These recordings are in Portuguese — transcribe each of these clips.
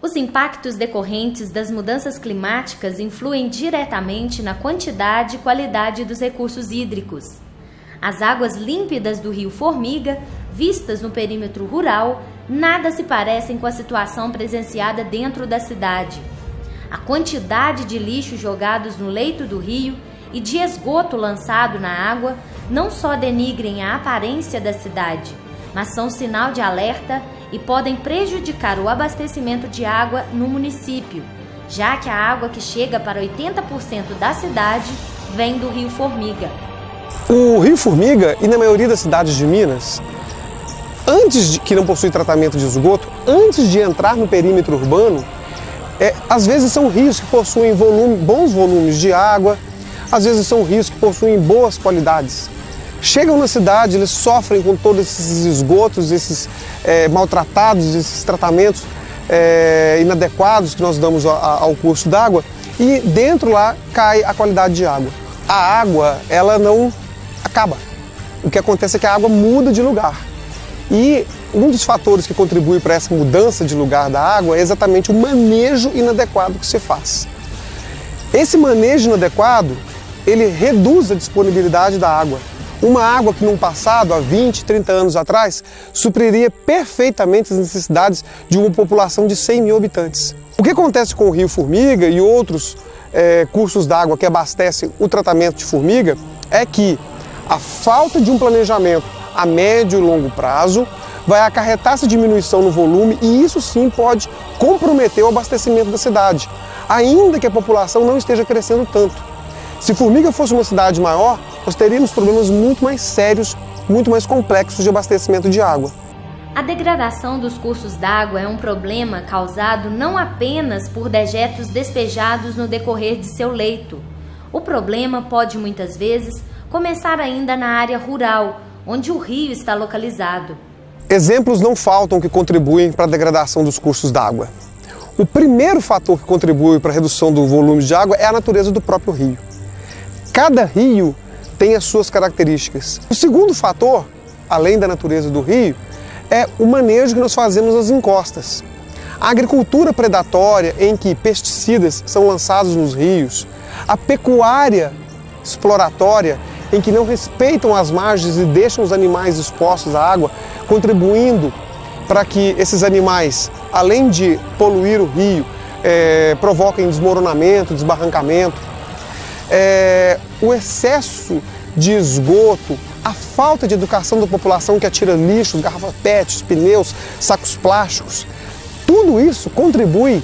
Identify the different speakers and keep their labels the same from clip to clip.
Speaker 1: Os impactos decorrentes das mudanças climáticas influem diretamente na quantidade e qualidade dos recursos hídricos. As águas límpidas do rio Formiga, vistas no perímetro rural, nada se parecem com a situação presenciada dentro da cidade. A quantidade de lixo jogados no leito do rio e de esgoto lançado na água não só denigrem a aparência da cidade, mas são sinal de alerta e podem prejudicar o abastecimento de água no município, já que a água que chega para 80% da cidade vem do rio Formiga.
Speaker 2: O rio Formiga, e na maioria das cidades de Minas, que não possui tratamento de esgoto, antes de entrar no perímetro urbano, às vezes são rios que possuem bons volumes de água, às vezes são rios que possuem boas qualidades. Chegam na cidade, eles sofrem com todos esses esgotos, esses maltratados, esses tratamentos inadequados que nós damos ao curso d'água, e dentro lá cai a qualidade de água. A água, ela não acaba. O que acontece é que a água muda de lugar. E um dos fatores que contribui para essa mudança de lugar da água é exatamente o manejo inadequado que se faz. Esse manejo inadequado, ele reduz a disponibilidade da água. Uma água que num passado, há 20, 30 anos atrás, supriria perfeitamente as necessidades de uma população de 100 mil habitantes. O que acontece com o rio Formiga e outros cursos d'água que abastecem o tratamento de Formiga é que a falta de um planejamento a médio e longo prazo vai acarretar essa diminuição no volume, e isso sim pode comprometer o abastecimento da cidade, ainda que a população não esteja crescendo tanto. Se Formiga fosse uma cidade maior, nós teríamos problemas muito mais sérios, muito mais complexos de abastecimento de água.
Speaker 1: A degradação dos cursos d'água é um problema causado não apenas por dejetos despejados no decorrer de seu leito. O problema pode muitas vezes começar ainda na área rural, onde o rio está localizado.
Speaker 2: Exemplos não faltam que contribuem para a degradação dos cursos d'água. O primeiro fator que contribui para a redução do volume de água é a natureza do próprio rio. Cada rio tem as suas características. O segundo fator, além da natureza do rio, é o manejo que nós fazemos nas encostas. A agricultura predatória, em que pesticidas são lançados nos rios, a pecuária exploratória, em que não respeitam as margens e deixam os animais expostos à água, contribuindo para que esses animais, além de poluir o rio, provoquem desmoronamento, desbarrancamento. O excesso de esgoto, a falta de educação da população que atira lixo, garrafas PET, pneus, sacos plásticos, tudo isso contribui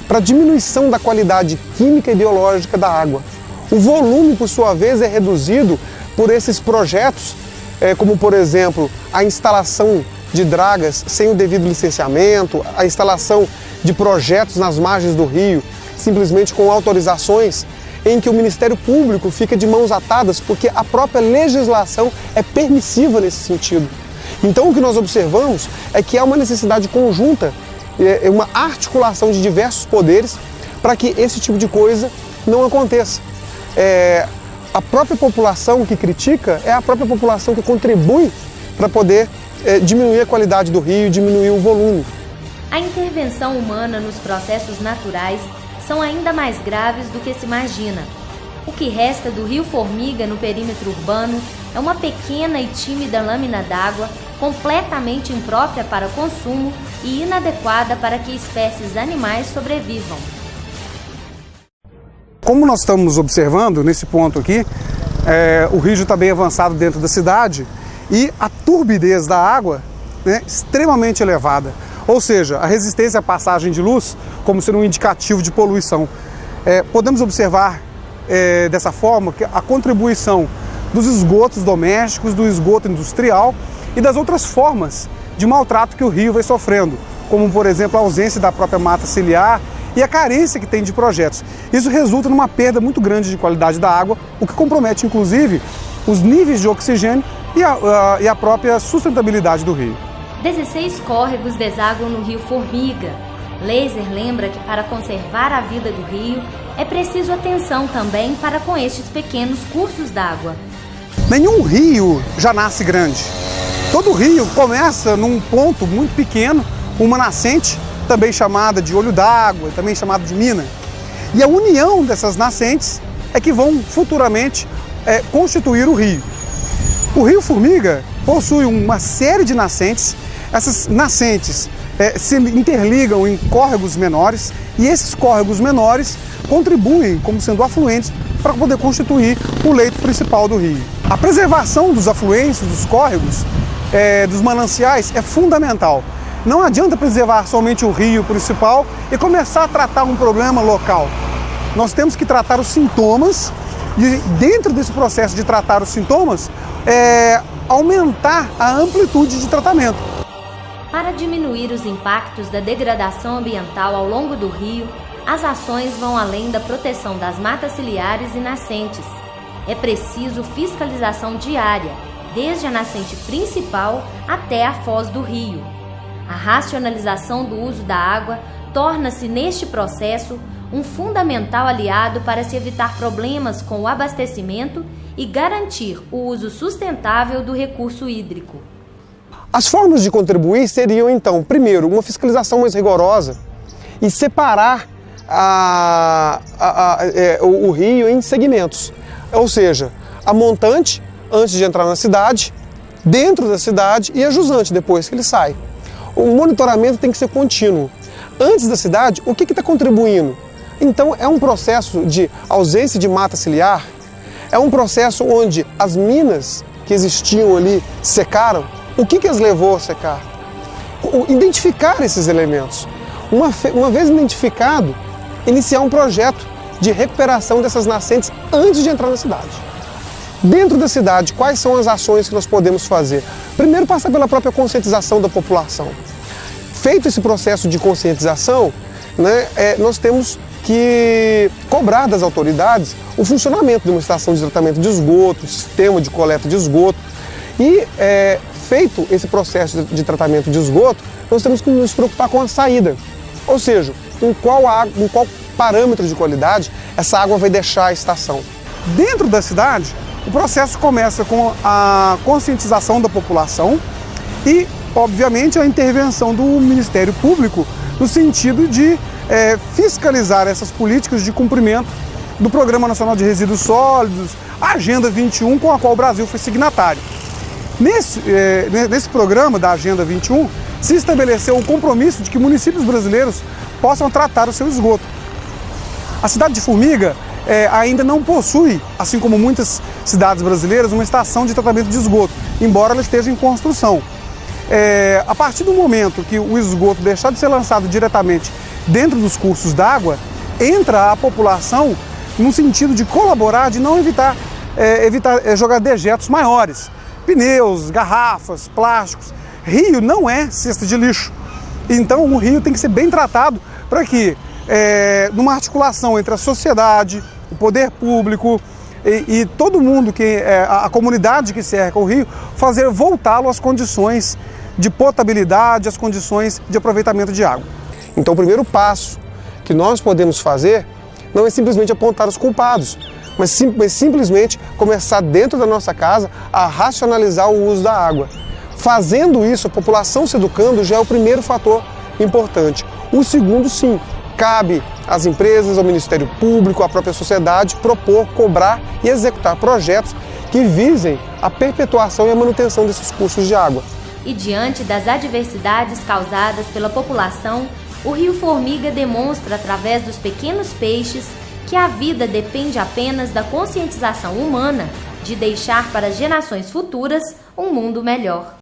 Speaker 2: para a diminuição da qualidade química e biológica da água. O volume, por sua vez, é reduzido por esses projetos, como, por exemplo, a instalação de dragas sem o devido licenciamento, a instalação de projetos nas margens do rio, simplesmente com autorizações, em que o Ministério Público fica de mãos atadas porque a própria legislação é permissiva nesse sentido. Então, o que nós observamos é que há uma necessidade conjunta, uma articulação de diversos poderes para que esse tipo de coisa não aconteça. A própria população que critica é a própria população que contribui para poder diminuir a qualidade do rio e diminuir o volume.
Speaker 1: A intervenção humana nos processos naturais são ainda mais graves do que se imagina. O que resta do rio Formiga no perímetro urbano é uma pequena e tímida lâmina d'água completamente imprópria para consumo e inadequada para que espécies animais sobrevivam.
Speaker 3: Como nós estamos observando nesse ponto aqui, o rio está bem avançado dentro da cidade e a turbidez da água extremamente elevada. Ou seja, a resistência à passagem de luz como sendo um indicativo de poluição. Podemos observar dessa forma que a contribuição dos esgotos domésticos, do esgoto industrial e das outras formas de maltrato que o rio vai sofrendo, como, por exemplo, a ausência da própria mata ciliar e a carência que tem de projetos. Isso resulta numa perda muito grande de qualidade da água, o que compromete, inclusive, os níveis de oxigênio e a própria sustentabilidade do rio.
Speaker 1: 16 córregos desaguam no rio Formiga. Laser lembra que para conservar a vida do rio, é preciso atenção também para com estes pequenos cursos d'água.
Speaker 3: Nenhum rio já nasce grande. Todo rio começa num ponto muito pequeno, uma nascente, também chamada de olho d'água, também chamada de mina. E a união dessas nascentes é que vão futuramente constituir o rio. O rio Formiga possui uma série de nascentes. Essas nascentes se interligam em córregos menores e esses córregos menores contribuem como sendo afluentes para poder constituir o leito principal do rio. A preservação dos afluentes, dos córregos, dos mananciais é fundamental. Não adianta preservar somente o rio principal e começar a tratar um problema local. Nós temos que tratar os sintomas e dentro desse processo de tratar os sintomas, aumentar a amplitude de tratamento.
Speaker 1: Para diminuir os impactos da degradação ambiental ao longo do rio, as ações vão além da proteção das matas ciliares e nascentes. É preciso fiscalização diária, desde a nascente principal até a foz do rio. A racionalização do uso da água torna-se, neste processo, um fundamental aliado para se evitar problemas com o abastecimento e garantir o uso sustentável do recurso hídrico.
Speaker 2: As formas de contribuir seriam, então, primeiro, uma fiscalização mais rigorosa e separar o rio em segmentos. Ou seja, a montante, antes de entrar na cidade, dentro da cidade e a jusante, depois que ele sai. O monitoramento tem que ser contínuo. Antes da cidade, o que está contribuindo? Então, é um processo de ausência de mata ciliar, é um processo onde as minas que existiam ali secaram. O que as levou a secar? Identificar esses elementos. Uma vez identificado, iniciar um projeto de recuperação dessas nascentes antes de entrar na cidade. Dentro da cidade, quais são as ações que nós podemos fazer? Primeiro, passa pela própria conscientização da população. Feito esse processo de conscientização, nós temos que cobrar das autoridades o funcionamento de uma estação de tratamento de esgoto, um sistema de coleta de esgoto. E, feito esse processo de tratamento de esgoto, nós temos que nos preocupar com a saída. Ou seja, com qual parâmetro de qualidade essa água vai deixar a estação.
Speaker 3: Dentro da cidade, o processo começa com a conscientização da população e, obviamente, a intervenção do Ministério Público no sentido de fiscalizar essas políticas de cumprimento do Programa Nacional de Resíduos Sólidos, a Agenda 21, com a qual o Brasil foi signatário. Nesse programa da Agenda 21, se estabeleceu o compromisso de que municípios brasileiros possam tratar o seu esgoto. A cidade de Formiga ainda não possui, assim como muitas cidades brasileiras, uma estação de tratamento de esgoto, embora ela esteja em construção. A partir do momento que o esgoto deixar de ser lançado diretamente dentro dos cursos d'água, entra a população no sentido de colaborar, de não evitar jogar dejetos maiores. Pneus, garrafas, plásticos. Rio não é cesta de lixo. Então o rio tem que ser bem tratado para que, numa articulação entre a sociedade, o poder público e todo mundo, a comunidade que cerca o rio, fazer voltá-lo às condições de potabilidade, às condições de aproveitamento de água.
Speaker 2: Então o primeiro passo que nós podemos fazer não é simplesmente apontar os culpados, mas simplesmente começar dentro da nossa casa a racionalizar o uso da água. Fazendo isso, a população se educando já é o primeiro fator importante. O segundo, sim, cabe às empresas, ao Ministério Público, à própria sociedade, propor, cobrar e executar projetos que visem a perpetuação e a manutenção desses cursos de água.
Speaker 1: E diante das adversidades causadas pela população, o rio Formiga demonstra, através dos pequenos peixes, que a vida depende apenas da conscientização humana de deixar para gerações futuras um mundo melhor.